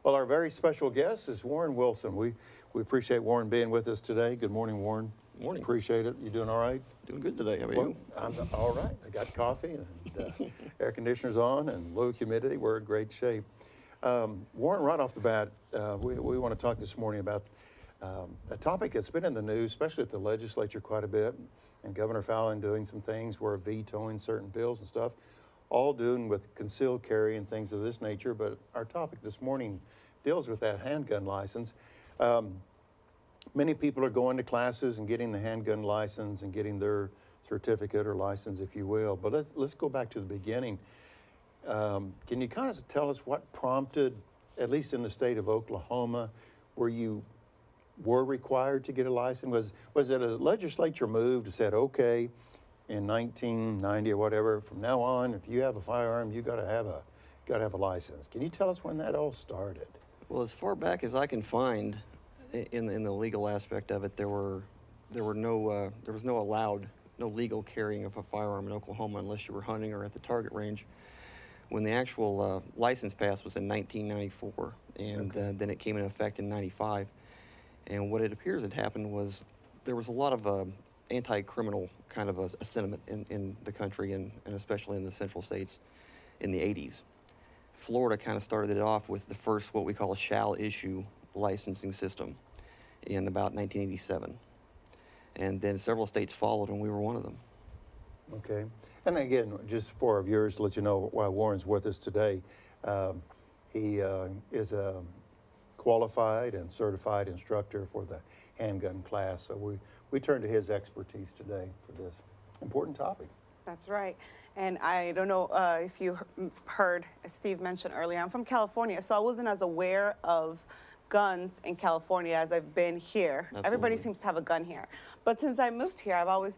Well, our very special guest is Warren Wilson. We appreciate Warren being with us today. Good morning, Warren. Morning. Appreciate it. You doing all right? Doing good today. How about Well, you? I'm all right. I got coffee and air conditioners on and low humidity. We're in great shape. Warren, right off the bat, we want to talk this morning about a topic that's been in the news, especially at the legislature quite a bit, and Governor Fallon doing some things where vetoing certain bills and stuff, all doing with concealed carry and things of this nature. But our topic this morning deals with that handgun license. Many people are going to classes and getting the handgun license and getting their certificate or license, if you will. But let's go back to the beginning. Can you kind of tell us what prompted, at least in the state of Oklahoma, where you were required to get a license? Was it a legislature move to said, okay, in 1990 or whatever, from now on, if you have a firearm, you got to have a license? Can you tell us when that all started? Well, as far back as I can find, in the legal aspect of it, there was no legal carrying of a firearm in Oklahoma unless you were hunting or at the target range. When the actual license pass was in 1994, and then it came into effect in 95. And what it appears had happened was there was a lot of anti-criminal kind of a sentiment in the country, and especially in the central states in the 80s. Florida kind of started it off with the first what we call a shall issue licensing system in about 1987. And then several states followed, and we were one of them. Okay. And again, just for our viewers, to let you know why Warren's with us today, he is a qualified and certified instructor for the handgun class. So we turn to his expertise today for this important topic. That's right. And I don't know if you heard, as Steve mentioned earlier, I'm from California, so I wasn't as aware of guns in California as I've been here. Absolutely. Everybody seems to have a gun here. But since I moved here, I've always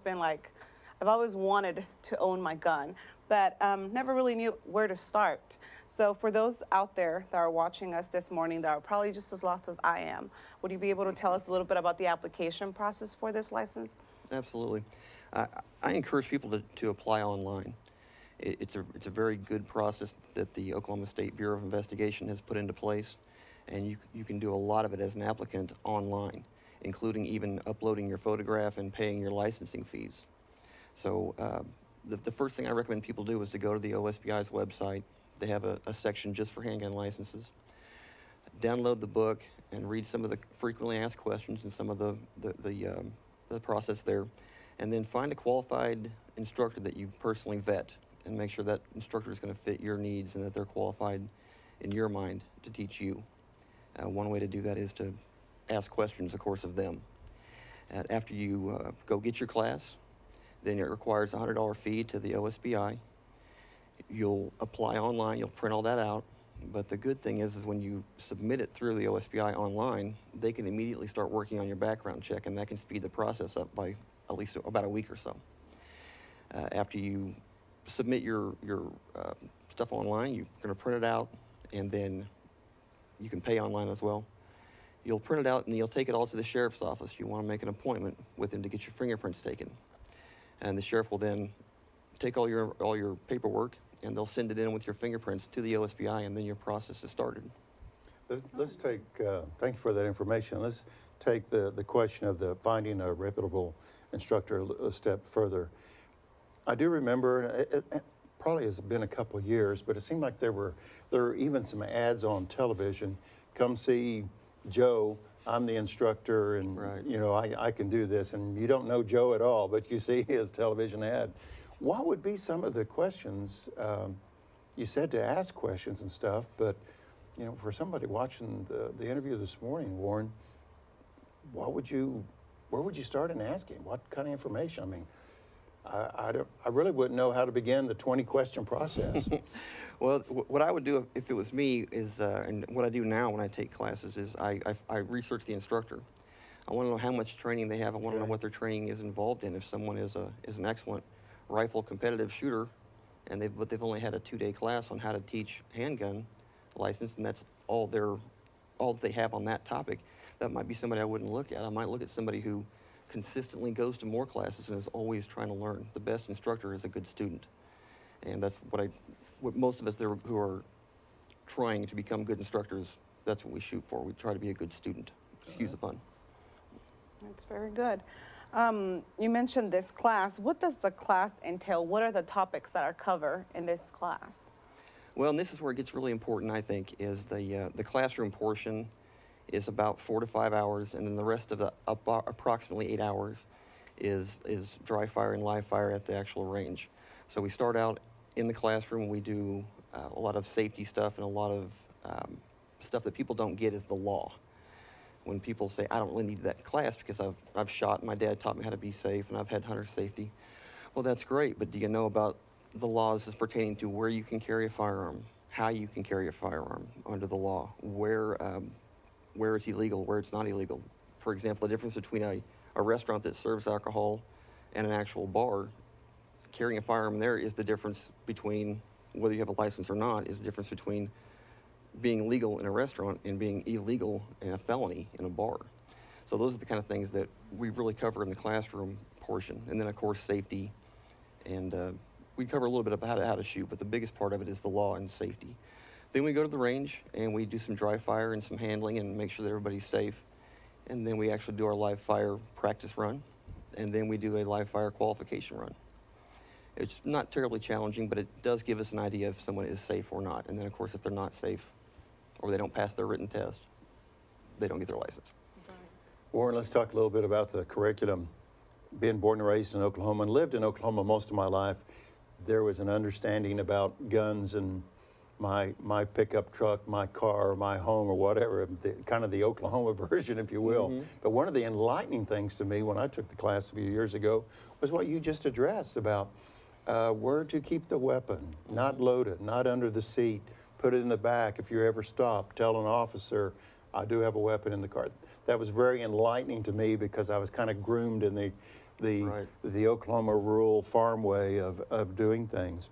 wanted to own my gun, but never really knew where to start. So for those out there that are watching us this morning that are probably just as lost as I am, would you be able to tell us a little bit about the application process for this license? Absolutely. I encourage people to apply online. It's a very good process that the Oklahoma State Bureau of Investigation has put into place, and you can do a lot of it as an applicant online, including even uploading your photograph and paying your licensing fees. So the first thing I recommend people do is to go to the OSBI's website. They have a section just for handgun licenses. Download the book and read some of the frequently asked questions and some of the process there, and then find a qualified instructor that you personally vet and make sure that instructor is going to fit your needs and that they're qualified in your mind to teach you. One way to do that is to ask questions, of course, of them. After you go get your class, then it requires a $100 fee to the OSBI. You'll apply online, you'll print all that out, but the good thing is when you submit it through the OSBI online, they can immediately start working on your background check, and that can speed the process up by at least about a week or so. After you submit your stuff online, you're going to print it out, and then you can pay online as well. You'll print it out and you'll take it all to the sheriff's office. You want to make an appointment with him to get your fingerprints taken. And the sheriff will then take all your paperwork, and they'll send it in with your fingerprints to the OSBI, and then your process is started. Let's take, thank you for that information. Let's take the question of the finding a reputable instructor a step further. I do remember, it probably has been a couple of years, but it seemed like there were even some ads on television. Come see Joe, I'm the instructor, and right. You know, I can do this. And you don't know Joe at all, but you see his television ad. What would be some of the questions? You said to ask questions and stuff, but you know, for somebody watching the interview this morning, Warren, where would you start in asking? What kind of information? I mean, I really wouldn't know how to begin the 20-question process. Well, what I would do if it was me is, and what I do now when I take classes is I research the instructor. I want to know how much training they have. I want to know what their training is involved in. If someone is an excellent rifle competitive shooter, and they've only had a 2-day class on how to teach handgun license, and that's all they have on that topic, that might be somebody I wouldn't look at. I might look at somebody who consistently goes to more classes and is always trying to learn. The best instructor is a good student, and that's what most of us there who are trying to become good instructors that's what we shoot for. We try to be a good student. Excuse the pun. That's very good. You mentioned this class. What does the class entail? What are the topics that are covered in this class? Well, and this is where it gets really important, I think, is the classroom portion is about 4 to 5 hours, and then the rest of the approximately 8 hours is dry fire and live fire at the actual range. So we start out in the classroom. We do a lot of safety stuff and a lot of stuff that people don't get is the law. When people say, I don't really need that class because I've shot, my dad taught me how to be safe, and I've had hunter safety. Well, that's great, but do you know about the laws as pertaining to where you can carry a firearm, how you can carry a firearm under the law, where it's illegal, where it's not illegal? For example, the difference between a restaurant that serves alcohol and an actual bar, carrying a firearm there is the difference between whether you have a license or not, is the difference between being legal in a restaurant and being illegal and a felony in a bar. So those are the kind of things that we really cover in the classroom portion. And then, of course, safety. And we cover a little bit about how to shoot, but the biggest part of it is the law and safety. Then we go to the range and we do some dry fire and some handling and make sure that everybody's safe. And then we actually do our live fire practice run. And then we do a live fire qualification run. It's not terribly challenging, but it does give us an idea if someone is safe or not. And then, of course, if they're not safe or they don't pass their written test, they don't get their license. Warren, let's talk a little bit about the curriculum. Being born and raised in Oklahoma and lived in Oklahoma most of my life, there was an understanding about guns and my pickup truck, my car, my home, or whatever, kind of the Oklahoma version, if you will. Mm-hmm. But one of the enlightening things to me when I took the class a few years ago was what you just addressed about where to keep the weapon, mm-hmm. not load it, not under the seat, put it in the back. If you're ever stopped, tell an officer, I do have a weapon in the car. That was very enlightening to me because I was kind of groomed in the Oklahoma rural farm way of doing things.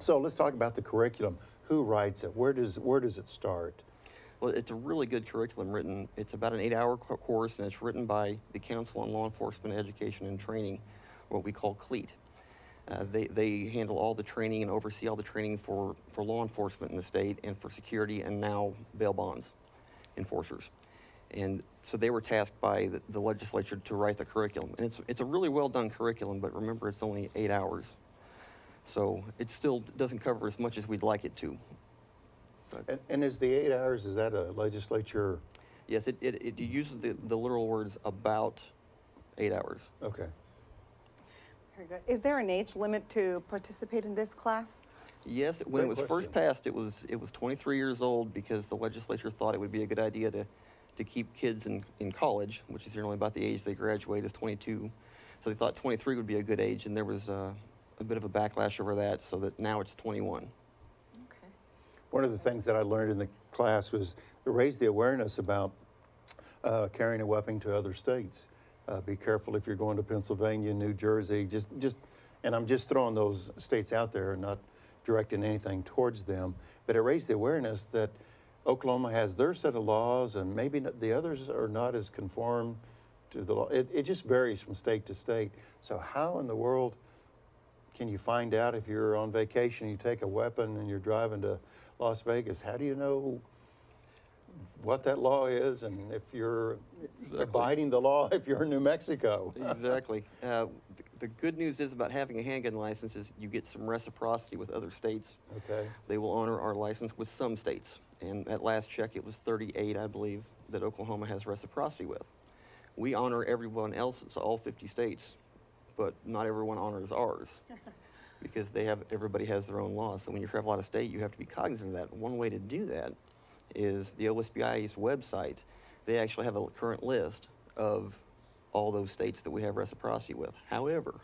So let's talk about the curriculum. Who writes it? Where does it start? Well, it's a really good curriculum written. It's about an 8-hour course, and it's written by the Council on Law Enforcement Education and Training, what we call CLEAT. They handle all the training and oversee all the training for law enforcement in the state and for security and now bail bonds enforcers. And so they were tasked by the legislature to write the curriculum. And it's a really well done curriculum, but remember it's only 8 hours. So it still doesn't cover as much as we'd like it to. And is the 8 hours, is that a legislature? Yes, it uses the literal words about 8 hours. Okay. Very good. Is there an age limit to participate in this class? Yes, when it was first passed, it was 23 years old because the legislature thought it would be a good idea to keep kids in college, which is generally about the age they graduate, is 22. So they thought 23 would be a good age, and there was a bit of a backlash over that, so that now it's 21. Okay. One of the things that I learned in the class was to raise the awareness about carrying a weapon to other states. Be careful if you're going to Pennsylvania, New Jersey, and I'm just throwing those states out there and not directing anything towards them, but it raised the awareness that Oklahoma has their set of laws and maybe the others are not as conformed to the law. It just varies from state to state. So how in the world can you find out if you're on vacation, you take a weapon and you're driving to Las Vegas? How do you know what that law is and if you're abiding the law if you're in New Mexico? Exactly. The good news is about having a handgun license is you get some reciprocity with other states. Okay. They will honor our license with some states. And at last check, it was 38, I believe, that Oklahoma has reciprocity with. We honor everyone else's, all 50 states, but not everyone honors ours because everybody has their own laws. So when you travel out of state, you have to be cognizant of that. One way to do that is the OSBI's website. They actually have a current list of all those states that we have reciprocity with. However,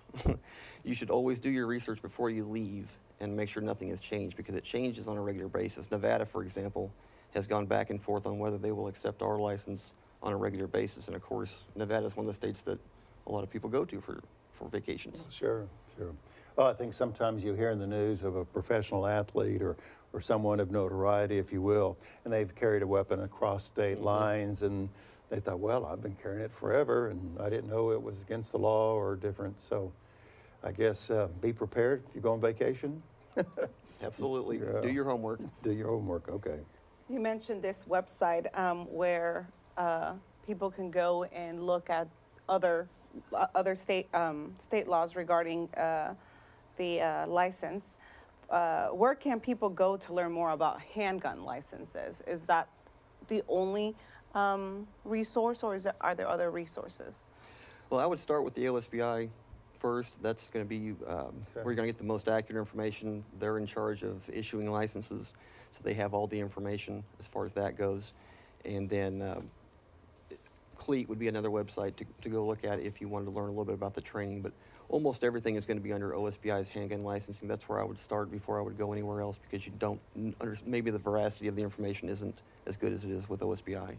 you should always do your research before you leave and make sure nothing has changed because it changes on a regular basis. Nevada, for example, has gone back and forth on whether they will accept our license on a regular basis. And of course, Nevada is one of the states that a lot of people go to for vacations. Sure. Well, I think sometimes you hear in the news of a professional athlete or someone of notoriety, if you will, and they've carried a weapon across state mm-hmm. lines and they thought, well, I've been carrying it forever and I didn't know it was against the law or different. So I guess be prepared if you go on vacation. Absolutely. Yeah. Do your homework. Do your homework, okay. You mentioned this website where people can go and look at other state laws regarding the license. Where can people go to learn more about handgun licenses? Is that the only resource, or are there other resources? Well, I would start with the OSBI first. That's going to be where you're going to get the most accurate information. They're in charge of issuing licenses, so they have all the information as far as that goes. And then CLEAT would be another website to go look at if you wanted to learn a little bit about the training. But almost everything is going to be under OSBI's handgun licensing. That's where I would start before I would go anywhere else, because you don't maybe the veracity of the information isn't as good as it is with OSBI.